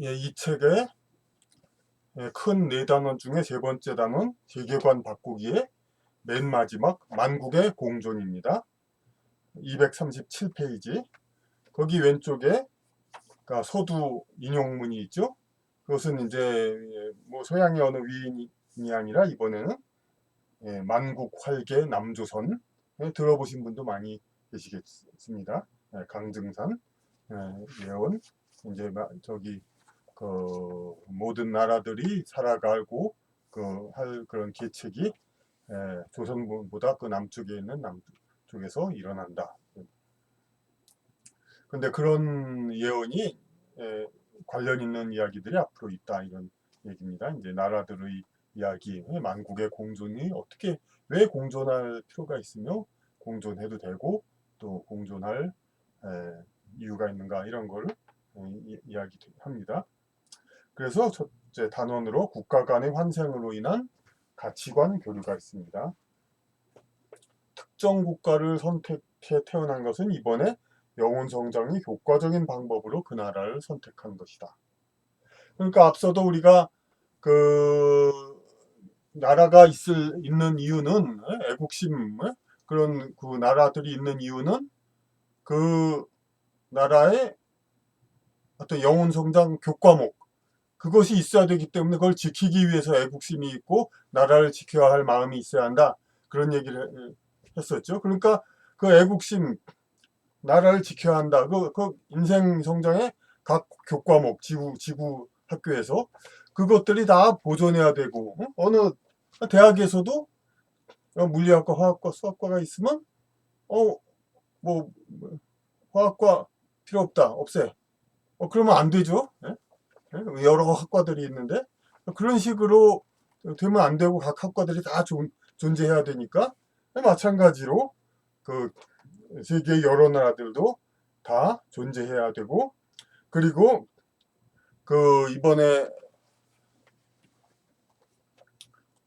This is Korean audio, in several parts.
예, 이 책의 큰 네 단원 중에 세 번째 단원 세계관 바꾸기의 맨 마지막 만국의 공존입니다. 237페이지. 거기 왼쪽에 서두 인용문이 있죠. 그것은 이제 뭐 서양의 어느 위인이 아니라 이번에는 만국 활개 남조선 들어보신 분도 많이 계시겠습니다. 강증산 예언 이제 저기 그 모든 나라들이 살아가고 그 할 그런 계책이 조선보다 그 남쪽에 있는 남쪽에서 일어난다. 근데 그런 예언이 관련 있는 이야기들이 앞으로 있다 이런 얘기입니다. 이제 나라들의 이야기, 만국의 공존이 어떻게 왜 공존할 필요가 있으며 공존해도 되고 또 공존할 이유가 있는가 이런 거를 이야기합니다. 그래서 첫째 단원으로 국가 간의 환생으로 인한 가치관 교류가 있습니다. 특정 국가를 선택해 태어난 것은 이번에 영혼 성장이 효과적인 방법으로 그 나라를 선택한 것이다. 그러니까 앞서도 우리가 그 나라가 있는 이유는 애국심 그런 그 나라들이 있는 이유는 그 나라의 어떤 영혼 성장 교과목 그것이 있어야 되기 때문에 그걸 지키기 위해서 애국심이 있고 나라를 지켜야 할 마음이 있어야 한다. 그런 얘기를 했었죠. 그러니까 그 애국심, 나라를 지켜야 한다. 그 인생 성장의 각 교과목, 지구 학교에서 그것들이 다 보존해야 되고, 어느 대학에서도 물리학과, 화학과, 수학과가 있으면, 뭐, 화학과 필요 없다, 없애. 그러면 안 되죠. 여러 학과들이 있는데 그런 식으로 되면 안 되고 각 학과들이 다 존재해야 되니까 마찬가지로 그 세계 여러 나라들도 다 존재해야 되고 그리고 그 이번에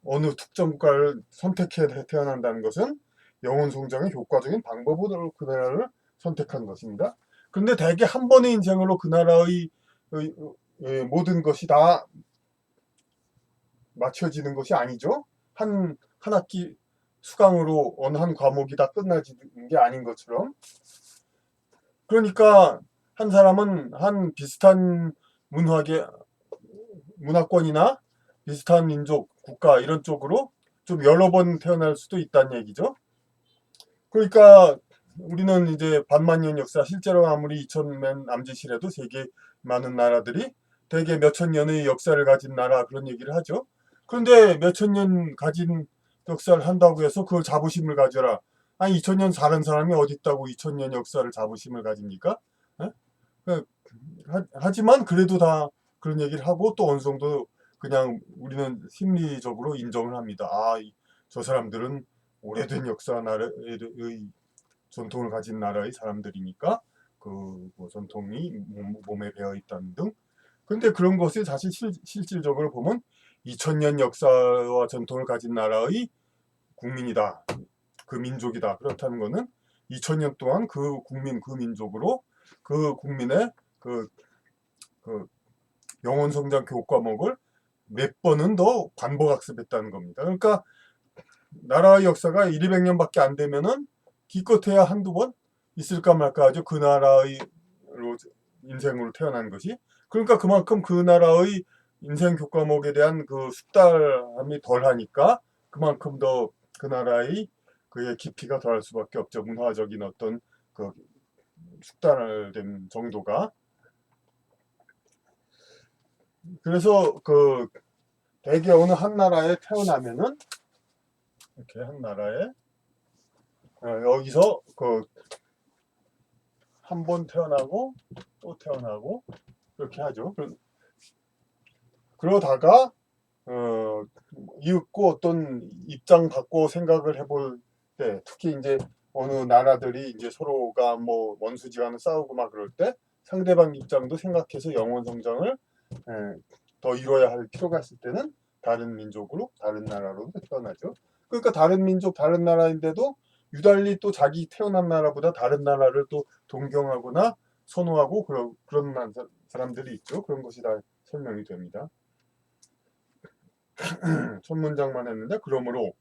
어느 특정 국가를 선택해 태어난다는 것은 영혼 성장의 효과적인 방법으로 그 나라를 선택한 것입니다. 그런데 대개 한 번의 인생으로 그 나라의 모든 것이 다 맞춰지는 것이 아니죠. 한 학기 수강으로 어느 한 과목이 다 끝나지는 게 아닌 것처럼. 그러니까 한 사람은 한 비슷한 문화계, 문화권이나 비슷한 민족, 국가 이런 쪽으로 좀 여러 번 태어날 수도 있다는 얘기죠. 그러니까 우리는 이제 반만년 역사, 실제로 아무리 2000년 남짓이라도 세계 많은 나라들이 대개 몇천 년의 역사를 가진 나라 그런 얘기를 하죠. 그런데 몇천 년 가진 역사를 한다고 해서 그걸 자부심을 가져라. 아니 2000년 사는 사람이 어디 있다고 2000년 역사를 자부심을 가집니까? 에? 하지만 그래도 다 그런 얘기를 하고 또 어느 정도 그냥 우리는 심리적으로 인정을 합니다. 저 사람들은 오래된 역사 나라의 전통을 가진 나라의 사람들이니까 그뭐 전통이 몸에 배어 있다는 등. 근데 그런 것이 사실 실질적으로 보면 2000년 역사와 전통을 가진 나라의 국민이다. 그 민족이다. 그렇다는 거는 2000년 동안 그 국민, 그 민족으로 그 국민의 그, 그 영혼 성장 교과목을 몇 번은 더 반복 학습했다는 겁니다. 그러니까 나라의 역사가 1, 200년밖에 안 되면은 기껏해야 한두 번 있을까 말까 하죠. 그 나라의 인생으로 태어난 것이. 그러니까 그만큼 그 나라의 인생 교과목에 대한 그 숙달함이 덜하니까 그만큼 더 그 나라의 그의 깊이가 더할 수밖에 없죠. 문화적인 어떤 그 숙달된 정도가. 그래서 그 대개 어느 한 나라에 태어나면은 이렇게 한 나라에 여기서 그 한 번 태어나고 또 태어나고 그렇게 하죠. 그러다가 이윽고 어떤 입장 바꿔 생각을 해볼 때 특히 이제 어느 나라들이 이제 서로가 뭐 원수지간을 싸우고 막 그럴 때 상대방 입장도 생각해서 영혼 성장을 더 이뤄야 할 필요가 있을 때는 다른 민족으로 다른 나라로 태어나죠. 그러니까 다른 민족 다른 나라인데도 유달리 또 자기 태어난 나라보다 다른 나라를 또 동경하거나 선호하고 그런 사람들이 있죠. 그런 것이 다 설명이 됩니다. 첫 문장만 했는데 그러므로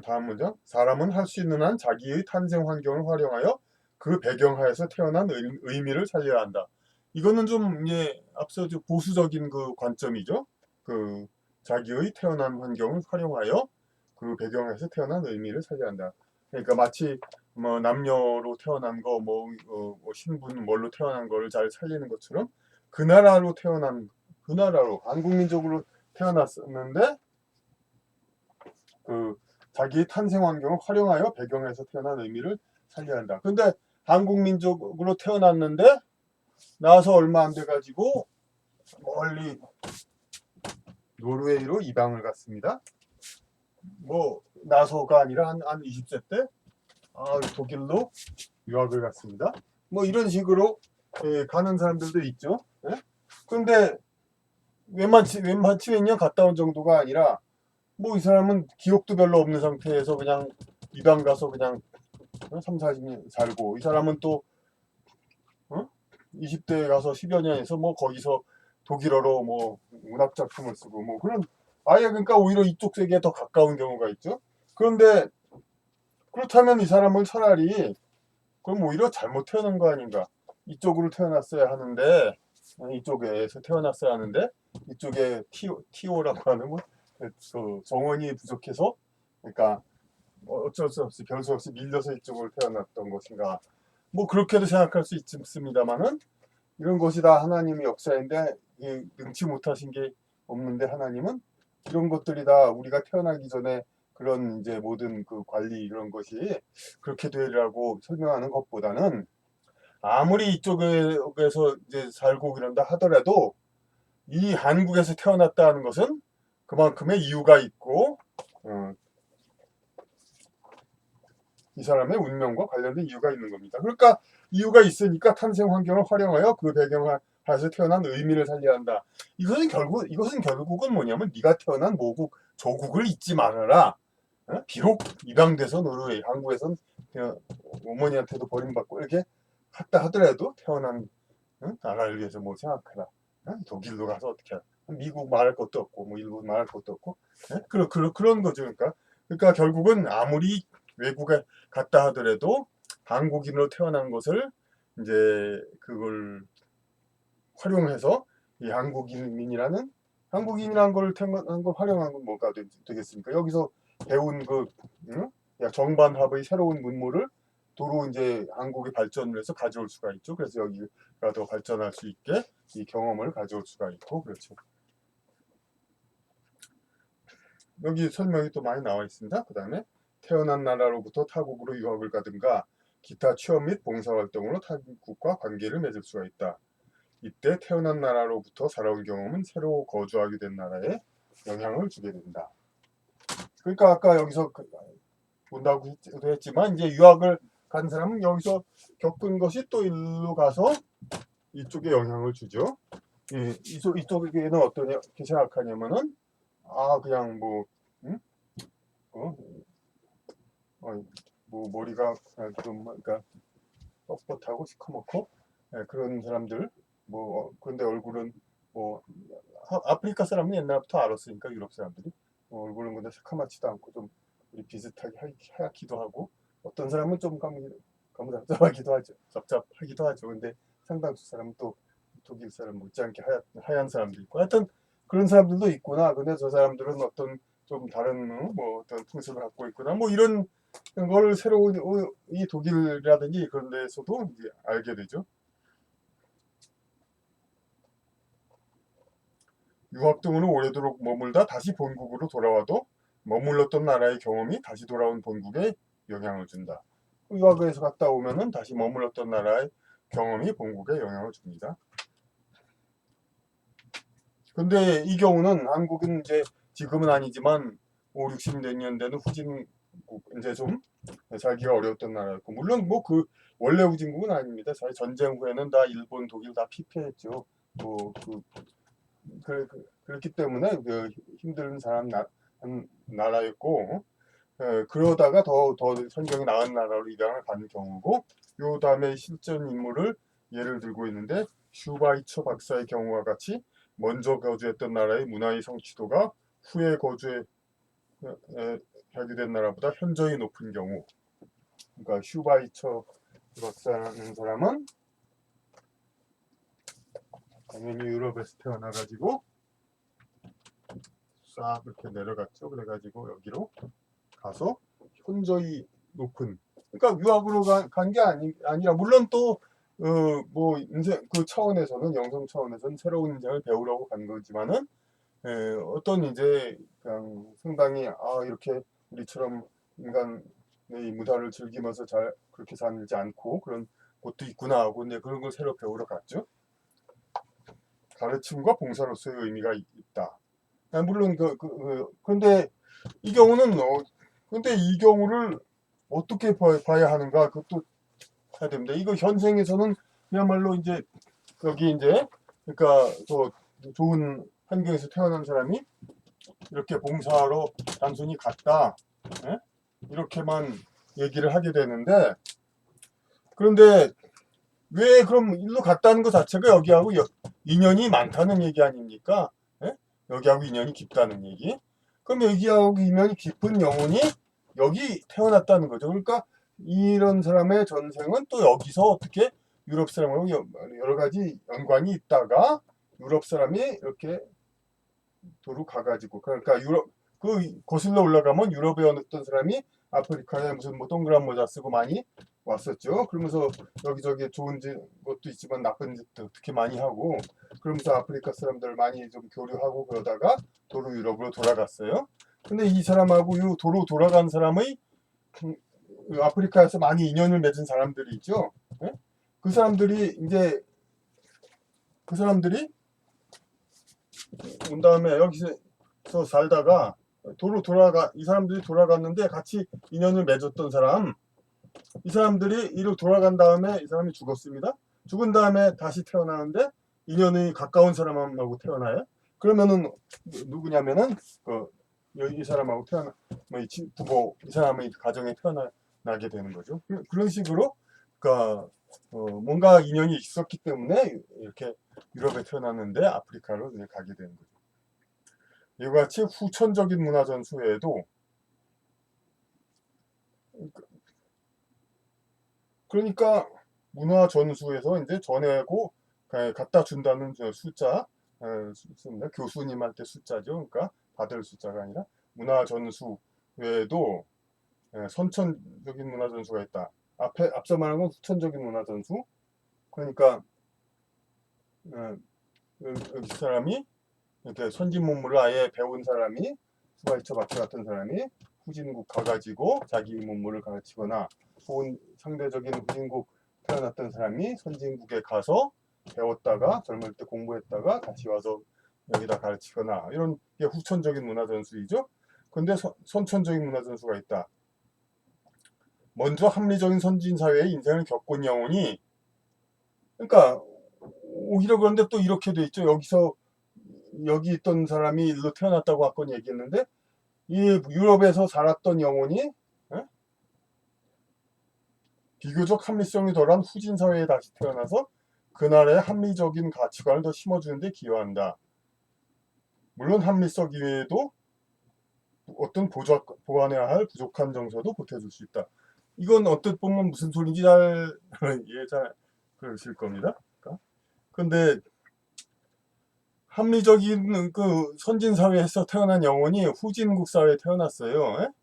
다음 문장 사람은 할 수 있는 한 자기의 탄생 환경을 활용하여 그 배경하에서 태어난 의미를 살려야 한다. 이거는 좀 앞서 좀 보수적인 그 관점이죠. 그 자기의 태어난 환경을 활용하여 그 배경에서 태어난 의미를 살려야 한다. 그러니까 마치 뭐 남녀로 태어난 거, 뭐 신분 뭘로 태어난 거를 잘 살리는 것처럼 그 나라로 한국민족으로 태어났었는데 그 자기의 탄생 환경을 활용하여 배경에서 태어난 의미를 살려야 한다. 근데 한국민족으로 태어났는데 나와서 얼마 안 돼가지고 멀리 노르웨이로 이방을 갔습니다. 뭐 나서가 아니라 한 20세 때 독일로 유학을 갔습니다. 뭐 이런 식으로 가는 사람들도 있죠. 예? 근데 웬만치 웬년 갔다 온 정도가 아니라 뭐 이 사람은 기억도 별로 없는 상태에서 그냥 이방 가서 그냥 3, 40년 살고 이 사람은 또 20대에 가서 10여 년에서 뭐 거기서 독일어로 뭐 문학 작품을 쓰고 뭐 그런 아예 그러니까 오히려 이쪽 세계에 더 가까운 경우가 있죠. 그런데 그렇다면 이 사람은 차라리 그럼 오히려 잘못 태어난 거 아닌가? 이쪽으로 태어났어야 하는데 이쪽에서 태어났어야 하는데 이쪽에 티오라고 하는 그 정원이 부족해서 그러니까 어쩔 수 없이 별수 없이 밀려서 이쪽으로 태어났던 것인가? 뭐 그렇게도 생각할 수 있습니다만은 이런 것이 다 하나님의 역사인데 능치 못하신 게 없는데 하나님은 이런 것들이 다 우리가 태어나기 전에 그런 이제 모든 그 관리 이런 것이 그렇게 되리라고 설명하는 것보다는 아무리 이쪽에서 이제 살고 그런다 하더라도 이 한국에서 태어났다는 것은 그만큼의 이유가 있고 이 사람의 운명과 관련된 이유가 있는 겁니다. 그러니까 이유가 있으니까 탄생 환경을 활용하여 그 배경하에서 태어난 의미를 살려야 한다. 이것은 결국은 뭐냐면 네가 태어난 모국 조국을 잊지 말아라. 비록 입양돼서 노르웨이, 한국에선 어머니한테도 버림받고 이렇게 갔다 하더라도 태어난 나라를 위해서 뭐 생각하라. 독일로 가서 어떻게 하라. 미국 말할 것도 없고 뭐 일본 말할 것도 없고 그런 거죠. 그러니까 결국은 아무리 외국에 갔다 하더라도 한국인으로 태어난 것을 이제 그걸 활용해서 이 한국인이라는 걸 태어난 걸 활용한 건 뭐가 되겠습니까? 여기서 배운 정반합의 새로운 문물을 도로 이제 한국이 발전을 해서 가져올 수가 있죠. 그래서 여기가 더 발전할 수 있게 이 경험을 가져올 수가 있고 그렇죠. 여기 설명이 또 많이 나와 있습니다. 그 다음에 태어난 나라로부터 타국으로 유학을 가든가 기타 취업 및 봉사활동으로 타국과 관계를 맺을 수가 있다. 이때 태어난 나라로부터 살아온 경험은 새로 거주하게 된 나라에 영향을 주게 된다. 그러니까 아까 여기서 본다고 했지만 이제 유학을 간 사람은 여기서 겪은 것이 또 일로 가서 이쪽에 영향을 주죠. 이쪽에는 어떻게 생각하냐면은 그냥 뭐 응? 어? 뭐 머리가 좀 그러니까 뻣뻣하고 시커멓고 그런 사람들 그런데 얼굴은 뭐 아프리카 사람은 옛날부터 알았으니까 유럽 사람들이 얼굴은 근데 새카맣지도 않고 좀 비슷하게 하얗기도 하고 어떤 사람은 좀 까무잡잡하기도 하죠. 잡잡하기도 하죠. 근데 상당수 사람은 또 독일 사람 못지않게 하얀 사람도 있고 하여튼 그런 사람들도 있구나. 근데 저 사람들은 어떤 좀 다른 뭐 어떤 풍습을 갖고 있구나. 뭐 이런 걸 새로 이 독일이라든지 그런 데서도 이제 알게 되죠. 유학 등으로 오래도록 머물다 다시 본국으로 돌아와도 머물렀던 나라의 경험이 다시 돌아온 본국에 영향을 준다. 유학에서 갔다 오면은 다시 머물렀던 나라의 경험이 본국에 영향을 줍니다. 근데 이 경우는 한국은 이제 지금은 아니지만 5, 60년대는 후진국 이제 좀 살기가 어려웠던 나라였고 물론 뭐 그 원래 후진국은 아닙니다. 사실 전쟁 후에는 다 일본, 독일 다 피폐했죠. 그렇기 때문에 힘든 나라였고 그러다가 더 성경이 나은 나라로 입양을 가는 경우고 요 다음에 실전 인물을 예를 들고 있는데 슈바이처 박사의 경우와 같이 먼저 거주했던 나라의 문화의 성취도가 후에 하게 된 나라보다 현저히 높은 경우, 그러니까 슈바이처 박사라는 사람은 당연히 유럽에서 태어나가지고 싹 이렇게 내려갔죠. 그래가지고 여기로 가서 현저히 높은, 그러니까 유학으로 간 게 아니라 물론 또 뭐 인생 그 차원에서는 영성 차원에서는 새로운 인생을 배우려고 간 거지만은 어떤 이제 그냥 상당히 이렇게 우리처럼 인간의 문화를 즐기면서 잘 그렇게 살지 않고 그런 곳도 있구나 하고 근데 그런 걸 새로 배우러 갔죠. 가르침과 봉사로서의 의미가 있다. 물론 그런데 이 경우는 근데 이 경우를 어떻게 봐야 하는가 그것도 해야 됩니다. 이거 현생에서는 그야말로 이제 여기 이제 그러니까 더 좋은 환경에서 태어난 사람이 이렇게 봉사하러 단순히 갔다, 예? 이렇게만 얘기를 하게 되는데 그런데 왜 그럼 일로 갔다는 것 자체가 여기하고 인연이 많다는 얘기 아닙니까? 예? 여기하고 인연이 깊다는 얘기. 그럼 여기하고 인연이 깊은 영혼이 여기 태어났다는 거죠. 그러니까 이런 사람의 전생은 또 여기서 어떻게 유럽 사람하고 여러 가지 연관이 있다가 유럽 사람이 이렇게 도로 가가지고 그러니까 유럽 그 거슬러 올라가면 유럽에 어떤 사람이 아프리카에 무슨 뭐 동그란 모자 쓰고 많이 왔었죠. 그러면서 여기저기 좋은 것도 있지만 나쁜 짓도 특히 많이 하고 그러면서 아프리카 사람들 많이 좀 교류하고 그러다가 도로 유럽으로 돌아갔어요. 근데 이 사람하고 이 도로 돌아간 사람의 아프리카에서 많이 인연을 맺은 사람들이 있죠. 예? 그 사람들이 이제 그 사람들이 온 다음에 여기서 살다가 이 사람들이 돌아갔는데 같이 인연을 맺었던 사람, 이 사람들이 이로 돌아간 다음에 이 사람이 죽었습니다. 죽은 다음에 다시 태어나는데 인연이 가까운 사람하고 태어나요. 그러면은 누구냐면은 이 사람하고 이 부모 이 사람의 가정에 태어나게 되는 거죠. 그런 식으로 그러니까 뭔가 인연이 있었기 때문에 이렇게 유럽에 태어났는데 아프리카로 그냥 가게 되는 거죠. 이와 같이 후천적인 문화 전수 외에도 그러니까 문화 전수에서 이제 전하고 갖다 준다는 숫자 숫자입니다. 교수님한테 숫자죠. 그러니까 받을 숫자가 아니라 문화 전수 외에도 선천적인 문화 전수가 있다. 앞서 말한 건 후천적인 문화 전수. 그러니까 이 사람이 이렇게 선진 문물을 아예 배운 사람이 슈바이처 박사 같은 사람이 후진국 가가지고 자기 문물을 가르치거나 혹은 상대적인 후진국 태어났던 사람이 선진국에 가서 배웠다가 젊을 때 공부했다가 다시 와서 여기다 가르치거나 이런 게 후천적인 문화 전수이죠. 근데 선천적인 문화 전수가 있다. 먼저 합리적인 선진 사회의 인생을 겪은 영혼이 그러니까 오히려 그런데 또 이렇게 돼 있죠. 여기 있던 사람이 일로 태어났다고 아까 얘기했는데 이 유럽에서 살았던 영혼이 비교적 합리성이 덜한 후진 사회에 다시 태어나서 그날의 합리적인 가치관을 더 심어주는 데 기여한다. 물론 합리성 이외에도 어떤 보완해야 할 부족한 정서도 보태줄 수 있다. 이건 어떻게 보면 무슨 소리인지 잘 그러실 겁니다. 근데 합리적인 그 선진 사회에서 태어난 영혼이 후진국 사회에 태어났어요.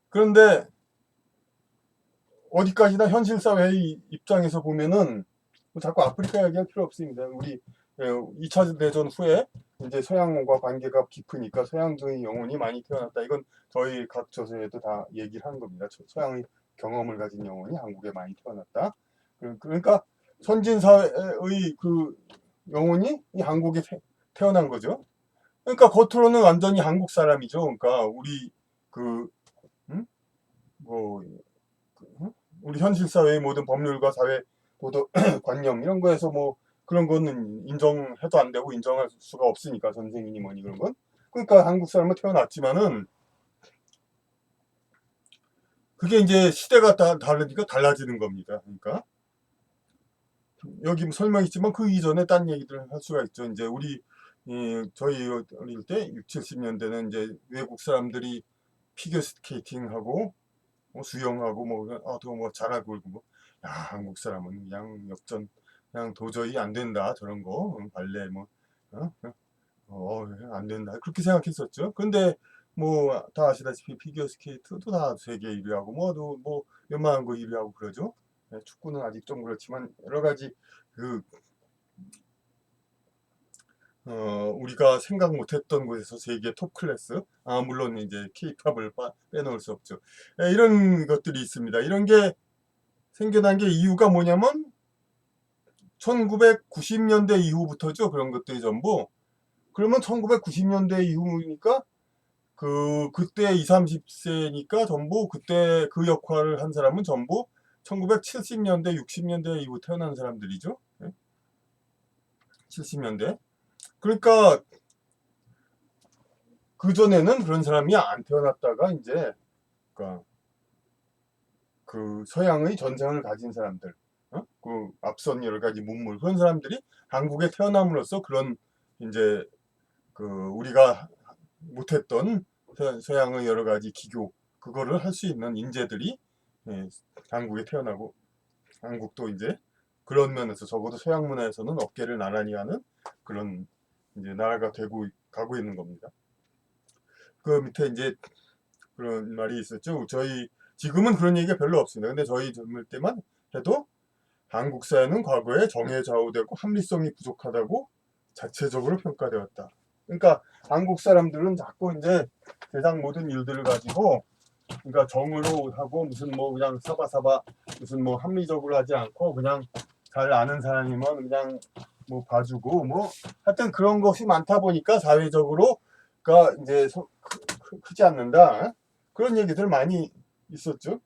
그런데 어디까지나 현실 사회의 입장에서 보면은 자꾸 아프리카 얘기할 필요 없습니다. 우리 2차 대전 후에 이제 서양과 관계가 깊으니까 서양적인 영혼이 많이 태어났다. 이건 저희 각 저서에도 다 얘기를 한 겁니다. 서양의 경험을 가진 영혼이 한국에 많이 태어났다. 그러니까 선진 사회의 그 영혼이 이 한국에 태어난 거죠. 그러니까 겉으로는 완전히 한국 사람이죠. 그러니까 우리 그 뭐 우리 현실 사회의 모든 법률과 사회 도덕 관념 이런 거에서 뭐 그런 거는 인정해도 안 되고 인정할 수가 없으니까 전생이니 뭐니 그런 건. 그러니까 한국 사람은 태어났지만은 그게 이제 시대가 다르니까 달라지는 겁니다. 그러니까 여기 설명했지만 그 이전에 딴 얘기들을 할 수가 있죠. 이제 저희 어릴 때 6, 70년대는 이제 외국 사람들이 피겨 스케이팅하고 뭐 수영하고 뭐 잘하고 그러고 야, 한국 사람은 그냥 역전 그냥 도저히 안 된다 저런 거 발레 안 된다 그렇게 생각했었죠. 근데 뭐 다 아시다시피 피겨 스케이트도 다 세계 1위하고 뭐 웬만한 거 1위하고 그러죠. 네, 축구는 아직 좀 그렇지만 여러 가지 그 우리가 생각 못했던 곳에서 세계 톱 클래스, 물론 이제 K-팝을 빼놓을 수 없죠. 이런 것들이 있습니다. 이런 게 생겨난 게 이유가 뭐냐면 1990년대 이후부터죠. 그런 것들이 전부. 그러면 1990년대 이후니까 그때 20, 30세니까 전부 그때 그 역할을 한 사람은 전부 1970년대, 60년대 이후 태어난 사람들이죠. 70년대. 그러니까 그전에는 그런 사람이 안 태어났다가 이제 그러니까 그 서양의 전생을 가진 사람들, 그 앞선 여러 가지 문물 그런 사람들이 한국에 태어남으로써 그런 이제 그 우리가 못했던 서양의 여러 가지 기교 그거를 할 수 있는 인재들이 예, 한국에 태어나고 한국도 이제 그런 면에서 적어도 서양 문화에서는 어깨를 나란히 하는 그런 이제 나라가 되고 가고 있는 겁니다. 그 밑에 이제 그런 말이 있었죠. 지금은 그런 얘기가 별로 없습니다. 근데 저희 젊을 때만 해도 한국 사회는 과거에 정에 좌우되고 합리성이 부족하다고 자체적으로 평가되었다. 그러니까 한국 사람들은 자꾸 이제 세상 모든 일들을 가지고 그러니까 정으로 하고 무슨 뭐 그냥 사바사바 무슨 뭐 합리적으로 하지 않고 그냥 잘 아는 사람이면 그냥 뭐 봐주고 뭐 하여튼 그런 것이 많다 보니까 사회적으로가 이제 크지 않는다. 그런 얘기들 많이 있었죠.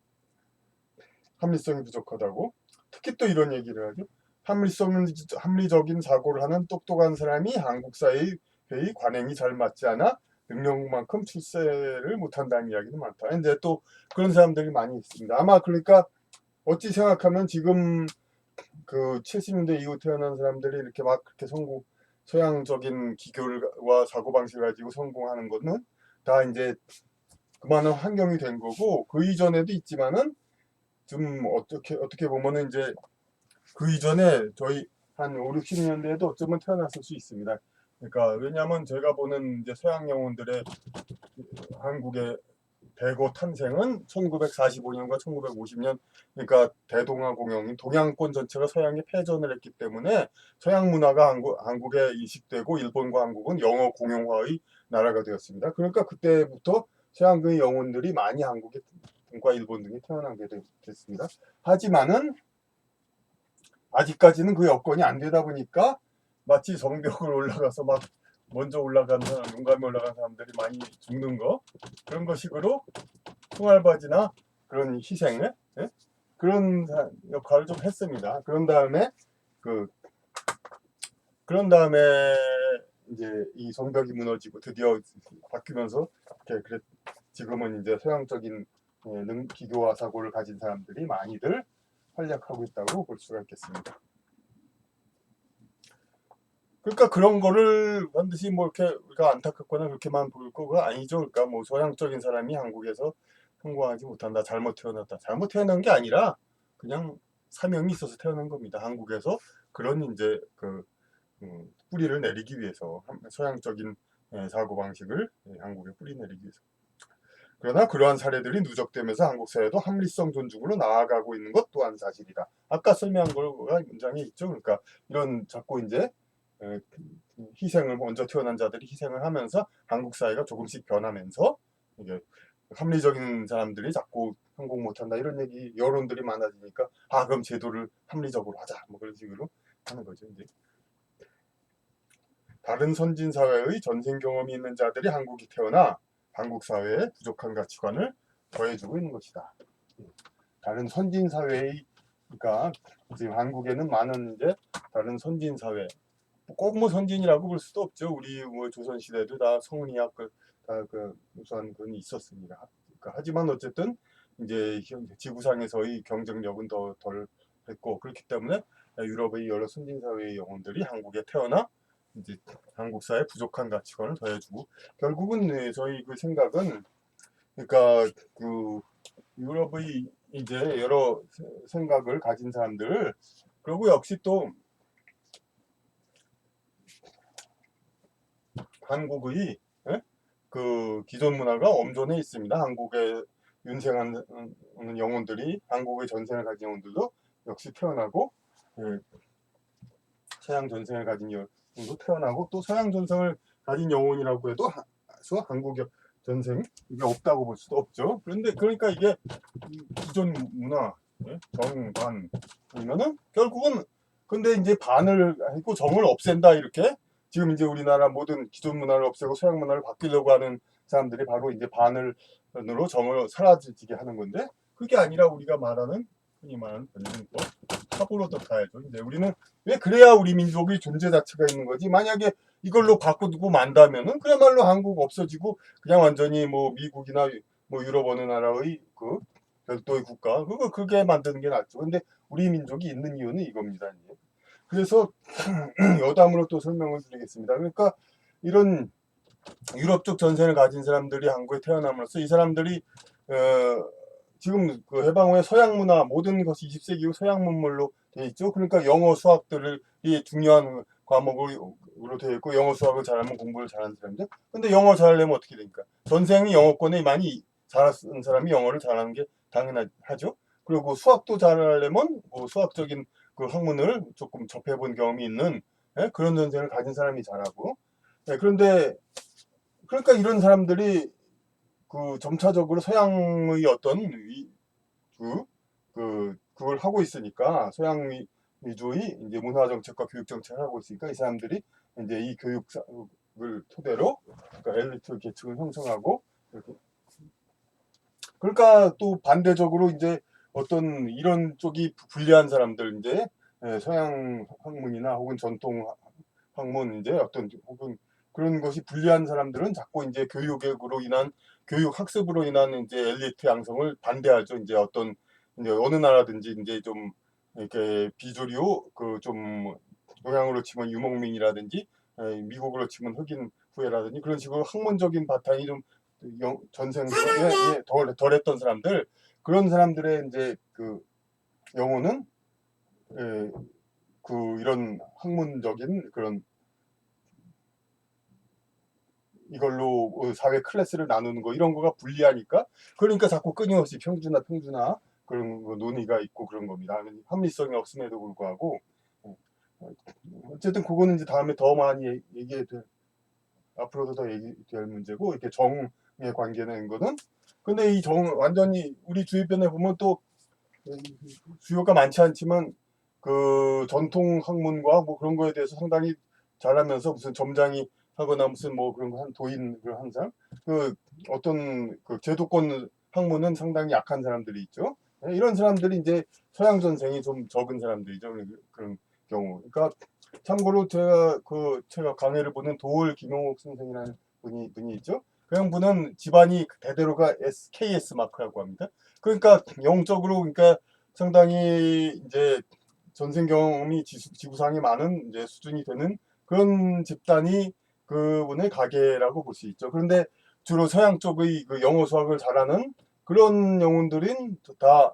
합리성이 부족하다고. 특히 또 이런 얘기를 하죠. 합리적인 사고를 하는 똑똑한 사람이 한국 사회의 관행이 잘 맞지 않아 능력만큼 출세를 못한다는 이야기도 많다. 이제 또 그런 사람들이 많이 있습니다. 아마 그러니까 어찌 생각하면 지금 그 70년대 이후 태어난 사람들이 이렇게 막 그렇게 서양적인 기교와 사고방식을 가지고 성공하는 거는 다 이제 그만한 환경이 된 거고 그 이전에도 있지만은 좀 어떻게 보면은 이제 그 이전에 저희 한 5, 60년대에도 어쩌면 태어났을 수 있습니다. 그러니까 왜냐하면 제가 보는 이제 서양 영혼들의 한국의 대거 탄생은 1945년과 1950년 그러니까 대동아공영인 동양권 전체가 서양에 패전을 했기 때문에 서양 문화가 한국에 인식되고 일본과 한국은 영어 공용화의 나라가 되었습니다. 그러니까 그때부터 서양의 영혼들이 많이 한국과 일본 등에 태어나게 됐습니다. 하지만은 아직까지는 그 여건이 안 되다 보니까 마치 성벽을 올라가서 막 먼저 올라간 사람, 용감히 올라간 사람들이 많이 죽는 거 그런 것식으로 총알바지나 그런 희생을 그런 역할을 좀 했습니다. 그 그런 다음에 이제 이 성벽이 무너지고 드디어 바뀌면서 지금은 이제 서양적인 기교와 사고를 가진 사람들이 많이들 활약하고 있다고 볼 수가 있겠습니다. 그러니까 그런 거를 반드시 뭐 이렇게 우리가 안타깝거나 그렇게만 볼 거가 아니죠. 그러니까 뭐 서양적인 사람이 한국에서 성공하지 못한다, 잘못 태어났다, 잘못 태어난 게 아니라 그냥 사명이 있어서 태어난 겁니다. 한국에서 그런 이제 뿌리를 내리기 위해서 서양적인 사고 방식을 한국에 뿌리 내리기 위해서. 그러나 그러한 사례들이 누적되면서 한국 사회도 합리성 존중으로 나아가고 있는 것 또한 사실이다. 아까 설명한 거가 문장에 있죠. 그러니까 이런 자꾸 이제 희생을 먼저 태어난 자들이 희생을 하면서 한국 사회가 조금씩 변하면서 이게 합리적인 사람들이 자꾸 성공 못한다 이런 얘기 여론들이 많아지니까 그럼 제도를 합리적으로 하자 뭐 그런 식으로 하는 거죠. 이제 다른 선진 사회의 전생 경험이 있는 자들이 한국에 태어나 한국 사회에 부족한 가치관을 더해주고 있는 것이다. 다른 선진 사회의 그러니까 지금 한국에는 많은 이제 다른 선진 사회 꼭 뭐 선진이라고 볼 수도 없죠. 우리 뭐 조선 시대도 다 성리학 다그 우선 그건 있었습니다. 그러니까 하지만 어쨌든 이제 지구상에서의 경쟁력은 더 덜 했고 그렇기 때문에 유럽의 여러 선진 사회의 영혼들이 한국에 태어나 이제 한국 사회 부족한 가치관을 더해주고 결국은 저희 그 생각은 그러니까 그 유럽의 이제 여러 생각을 가진 사람들 그리고 역시 또 한국의 그 기존 문화가 엄존해 있습니다. 한국에 윤생하는 영혼들이 한국의 전생을 가진 영혼들도 역시 태어나고 서양 전생을 가진 영혼도 태어나고 또 서양 전생을 가진 영혼이라고 해도 한국 전생이 없다고 볼 수도 없죠. 그런데 그러니까 이게 기존 문화 정반 아니면은 결국은 근데 이제 반을 하고 정을 없앤다 이렇게 지금 이제 우리나라 모든 기존 문화를 없애고 서양 문화를 바뀌려고 하는 사람들이 바로 이제 반을로 정을 사라지게 하는 건데 그게 아니라 우리가 말하는 흔히 말하는 변증법 합으로 더 가야죠. 이제 우리는 왜 그래야 우리 민족의 존재 자체가 있는 거지. 만약에 이걸로 바꾸고 만다면은 그야말로 한국 없어지고 그냥 완전히 뭐 미국이나 뭐 유럽 어느 나라의 그 별도의 국가 그게 만드는 게 낫죠. 근데 우리 민족이 있는 이유는 이겁니다. 이제. 그래서 여담으로 또 설명을 드리겠습니다. 그러니까 이런 유럽 쪽 전생을 가진 사람들이 한국에 태어남으로써 이 사람들이 지금 그 해방 후에 서양 문화 모든 것이 20세기 후 서양 문물로 돼 있죠. 그러니까 영어 수학들이 중요한 과목으로 되어 있고 영어 수학을 잘하면 공부를 잘하는 사람들. 근데 영어 잘하려면 어떻게 됩니까? 전생이 영어권에 많이 잘하는 사람이 영어를 잘하는 게 당연하죠. 그리고 수학도 잘하려면 뭐 수학적인 그 학문을 조금 접해본 경험이 있는 그런 전생을 가진 사람이 잘하고. 그런데 그러니까 이런 사람들이 그 점차적으로 서양의 어떤 그걸 하고 있으니까 서양 위주의 이제 문화 정책과 교육 정책을 하고 있으니까 이 사람들이 이제 이 교육을 토대로 그러니까 엘리트 계층을 형성하고 이렇게 그러니까 또 반대적으로 이제 어떤 이런 쪽이 불리한 사람들 이제 서양 학문이나 혹은 전통 학문 이제 어떤 혹은 그런 것이 불리한 사람들은 자꾸 이제 교육으로 인한 교육 학습으로 인한 이제 엘리트 양성을 반대하죠. 이제 어떤 이제 어느 나라든지 이제 좀 이렇게 비주류 그 좀 동양으로 치면 유목민이라든지 미국으로 치면 흑인 후예라든지 그런 식으로 학문적인 바탕이 좀 전생에 덜했던 사람들 그런 사람들의 이제 그 영혼은 그 이런 학문적인 그런 이걸로 사회 클래스를 나누는 거 이런 거가 불리하니까 그러니까 자꾸 끊임없이 평준화 그런 거 논의가 있고 그런 겁니다. 합리성이 없음에도 불구하고 어쨌든 그거는 이제 다음에 더 많이 얘기해 될 앞으로도 더 얘기될 문제고 이렇게 정의 관계는 거는 근데 이 정 완전히 우리 주위변에 보면 또 수요가 많지 않지만 그 전통 학문과 뭐 그런 거에 대해서 상당히 잘하면서 무슨 점장이 하거나 무슨 뭐 그런 거 한 도인을 항상 그 어떤 그 제도권 학문은 상당히 약한 사람들이 있죠. 이런 사람들이 이제 서양 전생이 좀 적은 사람들이죠. 그런 경우. 그러니까 참고로 제가 강의를 보는 도울 김용옥 선생이라는 분이 있죠. 그 분은 집안이 대대로가 KS 마크라고 합니다. 그러니까 영적으로 그러니까 상당히 이제 전생 경험이 지구상에 많은 이제 수준이 되는 그런 집단이 그분의 가계라고 볼 수 있죠. 그런데 주로 서양 쪽의 그 영어 수학을 잘하는 그런 영혼들은 다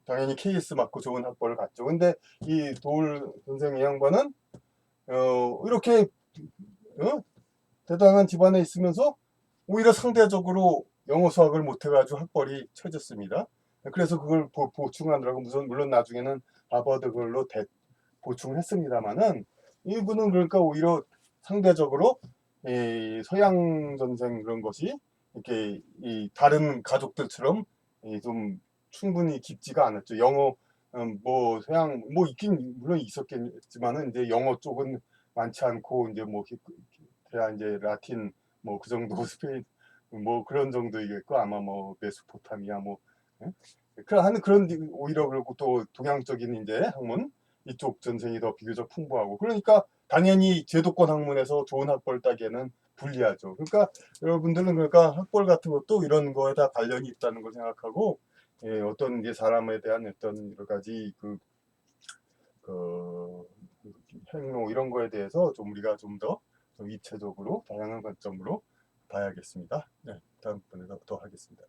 당연히 KS 맞고 좋은 학벌을 갖죠. 근데 이 도울 선생 이 양반은 이렇게 대단한 집안에 있으면서 오히려 상대적으로 영어 수학을 못해가지고 학벌이 처졌습니다. 그래서 그걸 보충하느라고 물론 나중에는 하버드 그걸로 보충했습니다만은 이분은 그러니까 오히려 상대적으로 이 서양 전생 그런 것이 이렇게 이 다른 가족들처럼 좀 충분히 깊지가 않았죠. 영어 뭐 서양 뭐 있긴 물론 있었겠지만은 이제 영어 쪽은 많지 않고 이제 뭐 대야 이제 라틴 뭐 그 정도 스페인 뭐 그런 정도이겠고 아마 뭐 메소포타미아 뭐 하는 그런 오히려 그리고 또 동양적인 이제 학문 이쪽 전생이 더 비교적 풍부하고 그러니까 당연히 제도권 학문에서 좋은 학벌 따기에는 불리하죠. 그러니까 여러분들은 그러니까 학벌 같은 것도 이런 거에다 관련이 있다는 걸 생각하고 어떤 이제 사람에 대한 어떤 여러 가지 그 그 행로 이런 거에 대해서 좀 우리가 좀 더 입체적으로 다양한 관점으로 봐야겠습니다. 네, 다음번에 더 하겠습니다.